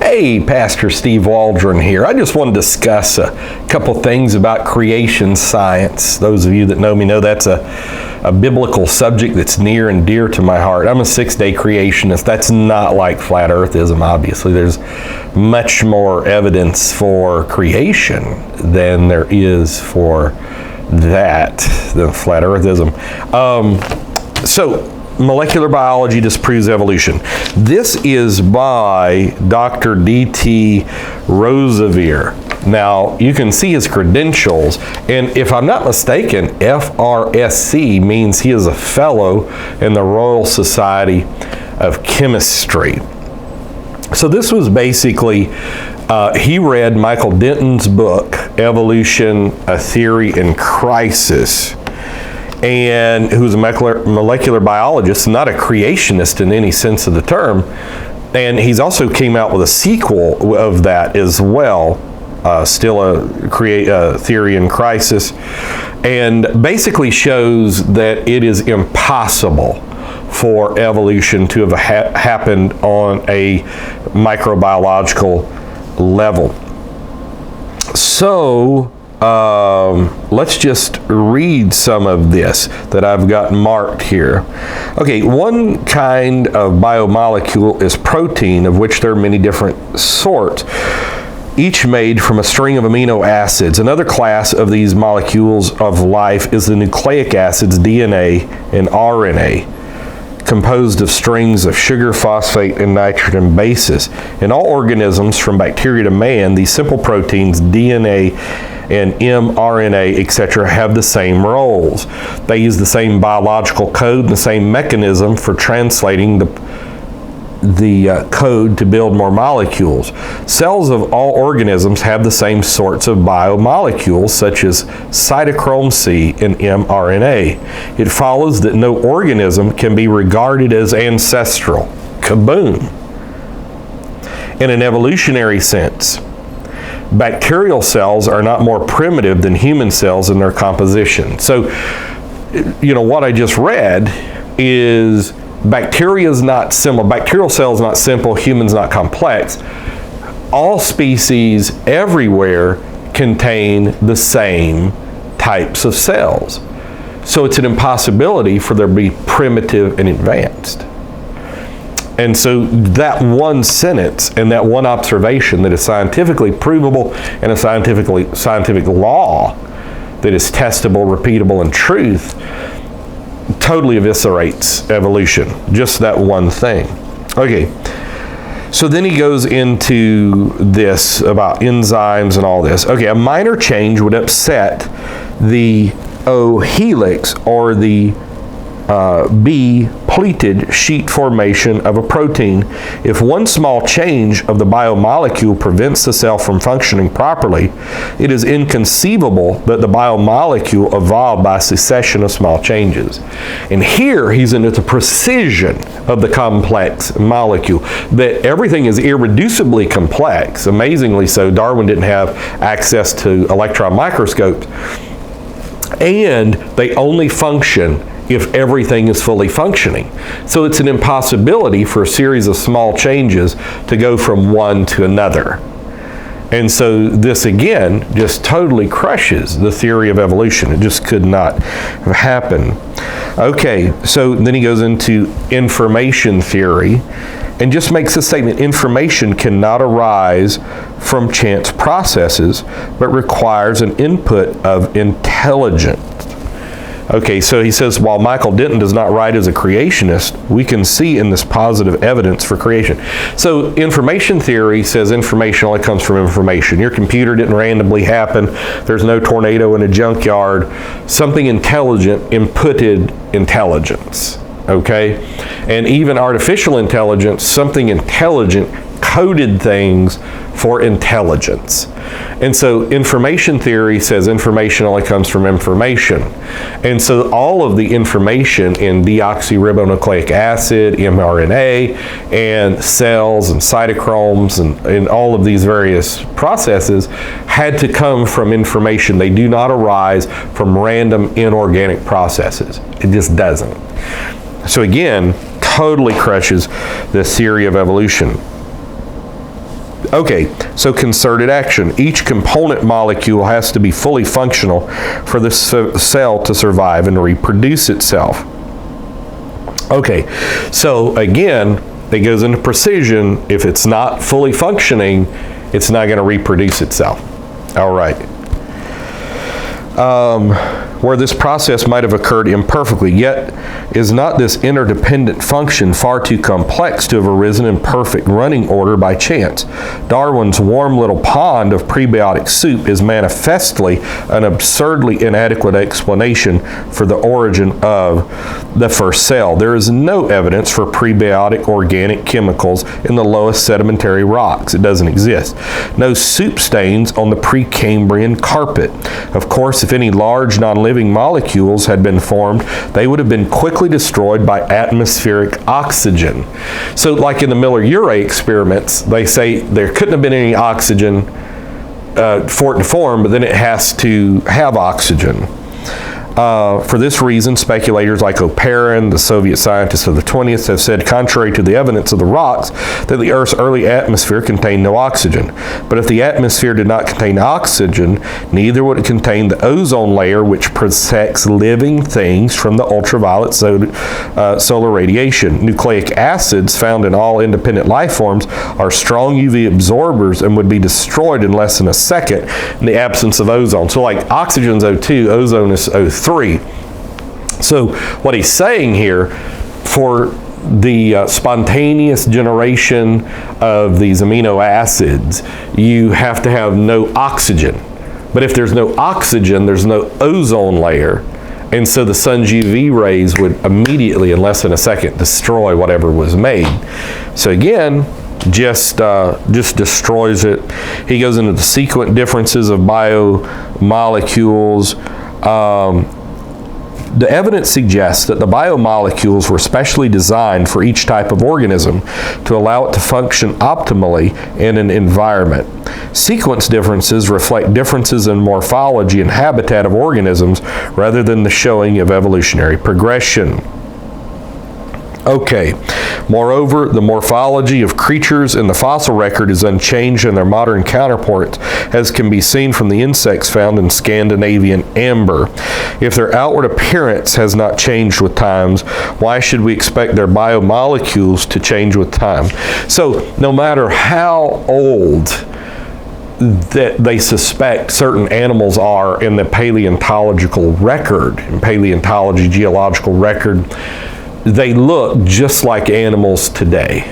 Hey, Pastor Steve Waldron here. I just want to discuss a couple things about creation science. Those of you that know me know that's a biblical subject that's near and dear to my heart. I'm a six-day creationist. That's not like flat earthism, obviously. There's much more evidence for creation than there is for that, than flat earthism. So, molecular biology disproves evolution. This is by Dr. D.T. Rosevere. Now, you can see his credentials, and if I'm not mistaken, FRSC means he is a fellow in the Royal Society of Chemistry. So this was basically, he read Michael Denton's book, Evolution, A Theory in Crisis, and who's a molecular biologist, not a creationist in any sense of the term. And he's also came out with a sequel of that as well, still a theory in crisis, and basically shows that it is impossible for evolution to have happened on a microbiological level. So, let's just read some of this that I've got marked here. Okay, one kind of biomolecule is protein, of which there are many different sorts, each made from a string of amino acids. Another class of these molecules of life is the nucleic acids, DNA and RNA, composed of strings of sugar, phosphate, and nitrogen bases. In all organisms, from bacteria to man, these simple proteins, DNA and mRNA, etc., have the same roles. They use the same biological code and the same mechanism for translating the code to build more molecules. Cells of all organisms have the same sorts of biomolecules, such as cytochrome C and mRNA. It follows that no organism can be regarded as ancestral. Kaboom! In an evolutionary sense, bacterial cells are not more primitive than human cells in their composition. So, you know, what I just read is bacteria is not simple, bacterial cells not simple, humans not complex. All species everywhere contain the same types of cells. So it's an impossibility for there to be primitive and advanced. And so that one sentence and that one observation that is scientifically provable and a scientific law that is testable, repeatable, and truth totally eviscerates evolution. Just that one thing. Okay, so then he goes into this about enzymes and all this. Okay, a minor change would upset the O helix or the B pleated sheet formation of a protein. If one small change of the biomolecule prevents the cell from functioning properly, it is inconceivable that the biomolecule evolved by a succession of small changes. And here he's into the precision of the complex molecule, that everything is irreducibly complex. Amazingly so, Darwin didn't have access to electron microscopes, and they only function if everything is fully functioning. So it's an impossibility for a series of small changes to go from one to another. And so this again just totally crushes the theory of evolution. It just could not have happened. Okay, so then he goes into information theory and just makes a statement: information cannot arise from chance processes, but requires an input of intelligence. Okay, so he says, while Michael Denton does not write as a creationist, we can see in this positive evidence for creation. So information theory says information only comes from information. Your computer didn't randomly happen. There's no tornado in a junkyard. Something intelligent inputted intelligence, okay? And even artificial intelligence, something intelligent coded things for intelligence. And so information theory says information only comes from information. And so all of the information in deoxyribonucleic acid, mRNA, and cells and cytochromes and all of these various processes had to come from information. They do not arise from random inorganic processes. It just doesn't. So again, totally crushes the theory of evolution. Okay, so concerted action. Each component molecule has to be fully functional for the cell to survive and reproduce itself. Okay, so again, it goes into precision. If it's not fully functioning, it's not going to reproduce itself. All right. Where this process might have occurred imperfectly, yet is not this interdependent function far too complex to have arisen in perfect running order by chance? Darwin's warm little pond of prebiotic soup is manifestly an absurdly inadequate explanation for the origin of the first cell. There is no evidence for prebiotic organic chemicals in the lowest sedimentary rocks. It doesn't exist. No soup stains on the Precambrian carpet. Of course, if any large non-living molecules had been formed, they would have been quickly destroyed by atmospheric oxygen. So like in the Miller-Urey experiments, they say there couldn't have been any oxygen for it to form, but then it has to have oxygen. For this reason, speculators like Oparin, the Soviet scientists of the 20th, have said, contrary to the evidence of the rocks, that the Earth's early atmosphere contained no oxygen. But if the atmosphere did not contain oxygen, neither would it contain the ozone layer, which protects living things from the ultraviolet solar radiation. Nucleic acids found in all independent life forms are strong UV absorbers and would be destroyed in less than a second in the absence of ozone. So like oxygen's O2, ozone is O3. So what he's saying here, for the spontaneous generation of these amino acids, you have to have no oxygen. But if there's no oxygen, there's no ozone layer. And so the sun's UV rays would immediately, in less than a second, destroy whatever was made. So again, just destroys it. He goes into the sequent differences of biomolecules. The evidence suggests that the biomolecules were specially designed for each type of organism to allow it to function optimally in an environment. Sequence differences reflect differences in morphology and habitat of organisms rather than the showing of evolutionary progression. Okay. Moreover, the morphology of creatures in the fossil record is unchanged in their modern counterparts, as can be seen from the insects found in Scandinavian amber. If their outward appearance has not changed with times, why should we expect their biomolecules to change with time? So, no matter how old that they suspect certain animals are in the paleontological record, in paleontology geological record, they look just like animals today.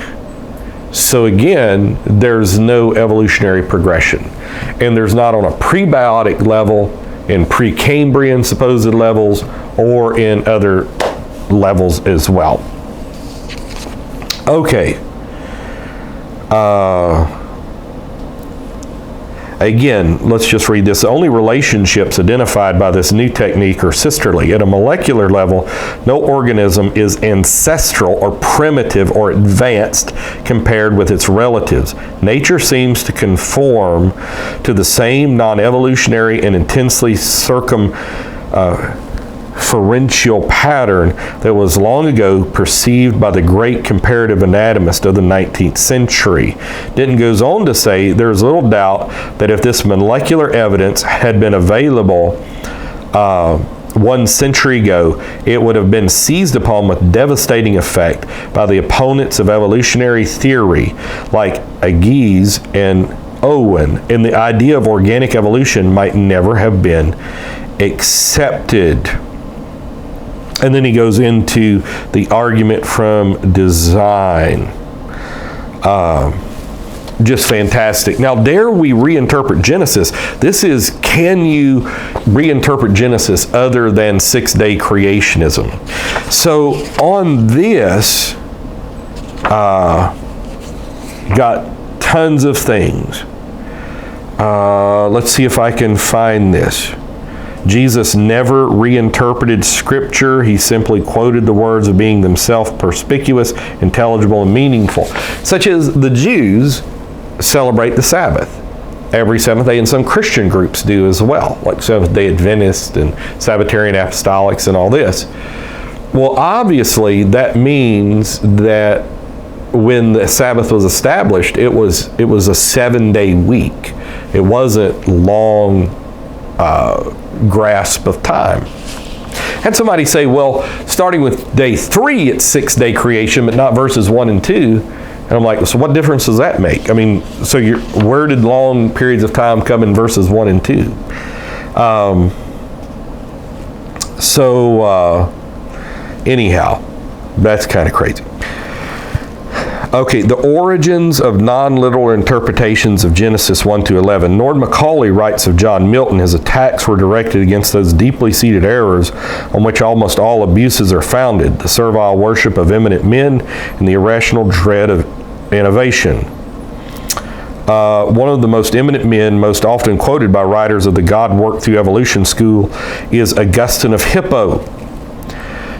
So again, there's no evolutionary progression. And there's not on a prebiotic level, in Precambrian supposed levels, or in other levels as well. Okay. Again, let's just read this. The only relationships identified by this new technique are sisterly. At a molecular level, no organism is ancestral or primitive or advanced compared with its relatives. Nature seems to conform to the same non-evolutionary and intensely circumferential pattern that was long ago perceived by the great comparative anatomist of the 19th century. Denton goes on to say, there is little doubt that if this molecular evidence had been available 1 century ago, it would have been seized upon with devastating effect by the opponents of evolutionary theory like Agassiz and Owen, and the idea of organic evolution might never have been accepted. And then he goes into the argument from design. Just fantastic. Now, dare we reinterpret Genesis? This is, can you reinterpret Genesis other than six-day creationism? So on this, got tons of things. Let's see if I can find this. Jesus never reinterpreted Scripture. He simply quoted the words of being themselves perspicuous, intelligible, and meaningful. Such as the Jews celebrate the Sabbath every seventh day, and some Christian groups do as well, like Seventh-day Adventists and Sabbatarian Apostolics and all this. Well, obviously, that means that when the Sabbath was established, it was a 7-day week. It wasn't long grasp of time. And somebody say, well, starting with day 3, it's 6-day creation, but not verses 1 and 2. And I'm like, so what difference does that make? I mean, so where did long periods of time come in verses 1 and 2? Anyhow, that's kind of crazy. Okay, the origins of non-literal interpretations of Genesis 1 to 11. Lord Macaulay writes of John Milton, his attacks were directed against those deeply seated errors on which almost all abuses are founded, the servile worship of eminent men and the irrational dread of innovation. One of the most eminent men, most often quoted by writers of the God work through evolution school, is Augustine of Hippo.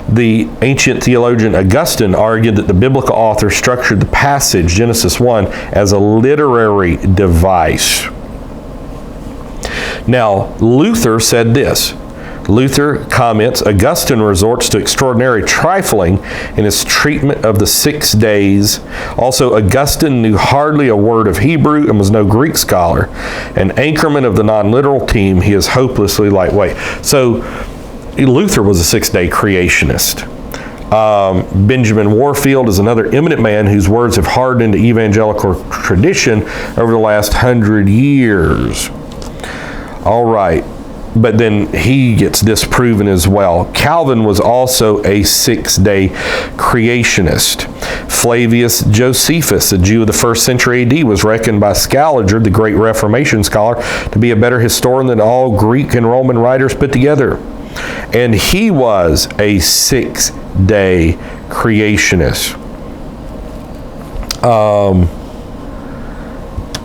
The ancient theologian Augustine argued that the biblical author structured the passage, Genesis 1, as a literary device. Now, Luther said this. Luther comments, Augustine resorts to extraordinary trifling in his treatment of the 6 days. Also, Augustine knew hardly a word of Hebrew and was no Greek scholar. An anchorman of the non-literal team, he is hopelessly lightweight. So, Luther was a 6-day creationist. Benjamin Warfield is another eminent man whose words have hardened into evangelical tradition over the last 100 years. All right, but then he gets disproven as well. Calvin was also a 6-day creationist. Flavius Josephus, a Jew of the 1st century AD, was reckoned by Scaliger, the great Reformation scholar, to be a better historian than all Greek and Roman writers put together. And he was a 6-day creationist.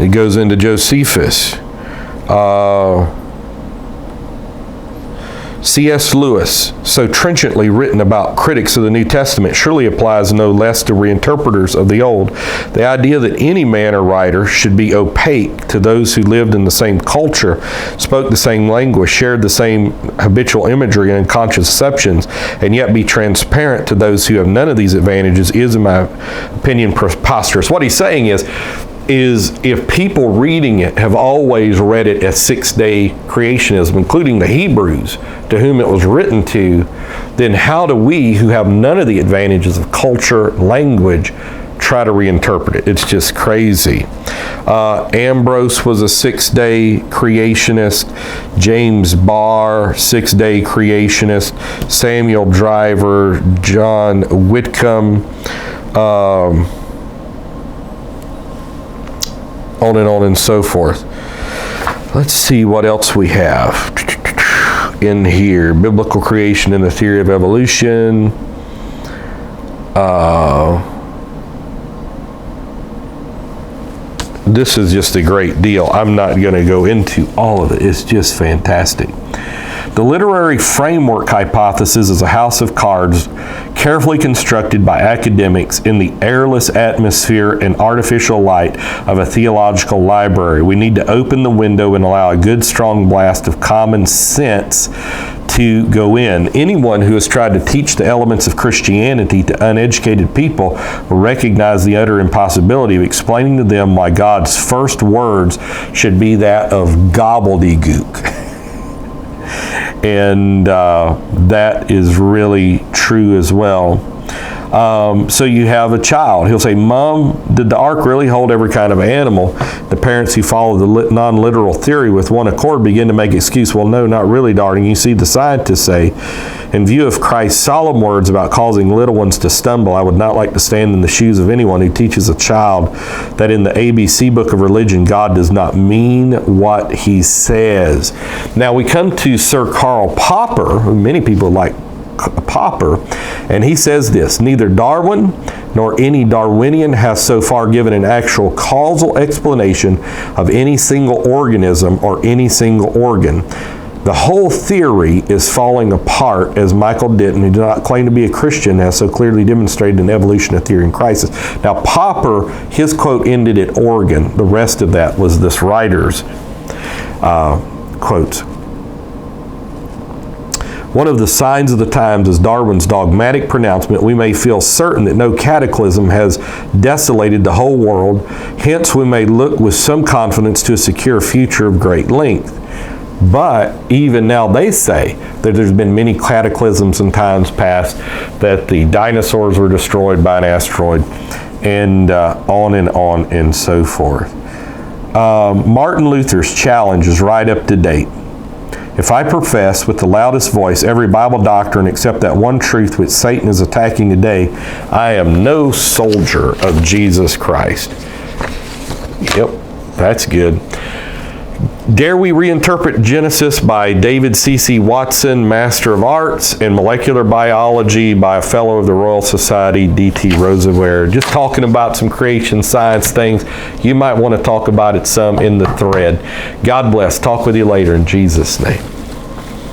It goes into Josephus. C.S. Lewis, so trenchantly written about critics of the New Testament, surely applies no less to reinterpreters of the Old. The idea that any man or writer should be opaque to those who lived in the same culture, spoke the same language, shared the same habitual imagery and unconscious perceptions, and yet be transparent to those who have none of these advantages is, in my opinion, preposterous. What he's saying is if people reading it have always read it as 6-day creationism, including the Hebrews to whom it was written to, then how do we, who have none of the advantages of culture, language, try to reinterpret it? It's just crazy. Ambrose was a 6-day creationist. James Barr, 6-day creationist. Samuel Driver, John Whitcomb, on and so forth. Let's see what else we have in here. Biblical creation and the theory of evolution. This is just a great deal. I'm not going to go into all of it. It's just fantastic. The literary framework hypothesis is a house of cards carefully constructed by academics in the airless atmosphere and artificial light of a theological library. We need to open the window and allow a good strong blast of common sense to go in. Anyone who has tried to teach the elements of Christianity to uneducated people will recognize the utter impossibility of explaining to them why God's first words should be that of gobbledygook. And that is really true as well. So you have a child. He'll say, Mom, did the ark really hold every kind of animal? The parents who follow the non-literal theory with one accord begin to make excuse. Well, no, not really, darling. You see, the scientists say, in view of Christ's solemn words about causing little ones to stumble, I would not like to stand in the shoes of anyone who teaches a child that in the ABC book of religion, God does not mean what he says. Now we come to Sir Karl Popper, who many people like Popper, and he says this: neither Darwin nor any Darwinian has so far given an actual causal explanation of any single organism or any single organ. The whole theory is falling apart, as Michael Denton, who did not claim to be a Christian, has so clearly demonstrated in Evolution of Theory and Crisis. Now Popper, his quote ended at organ. The rest of that was this writer's quotes. One of the signs of the times is Darwin's dogmatic pronouncement, we may feel certain that no cataclysm has desolated the whole world. Hence, we may look with some confidence to a secure future of great length. But even now they say that there's been many cataclysms in times past, that the dinosaurs were destroyed by an asteroid, and on and so forth. Martin Luther's challenge is right up to date. If I profess with the loudest voice every Bible doctrine except that one truth which Satan is attacking today, I am no soldier of Jesus Christ. Yep, that's good. Dare We Reinterpret Genesis by David C.C. Watson, Master of Arts, and Molecular Biology by a Fellow of the Royal Society, D.T. Roosevelt. Just talking about some creation science things. You might want to talk about it some in the thread. God bless. Talk with you later in Jesus' name.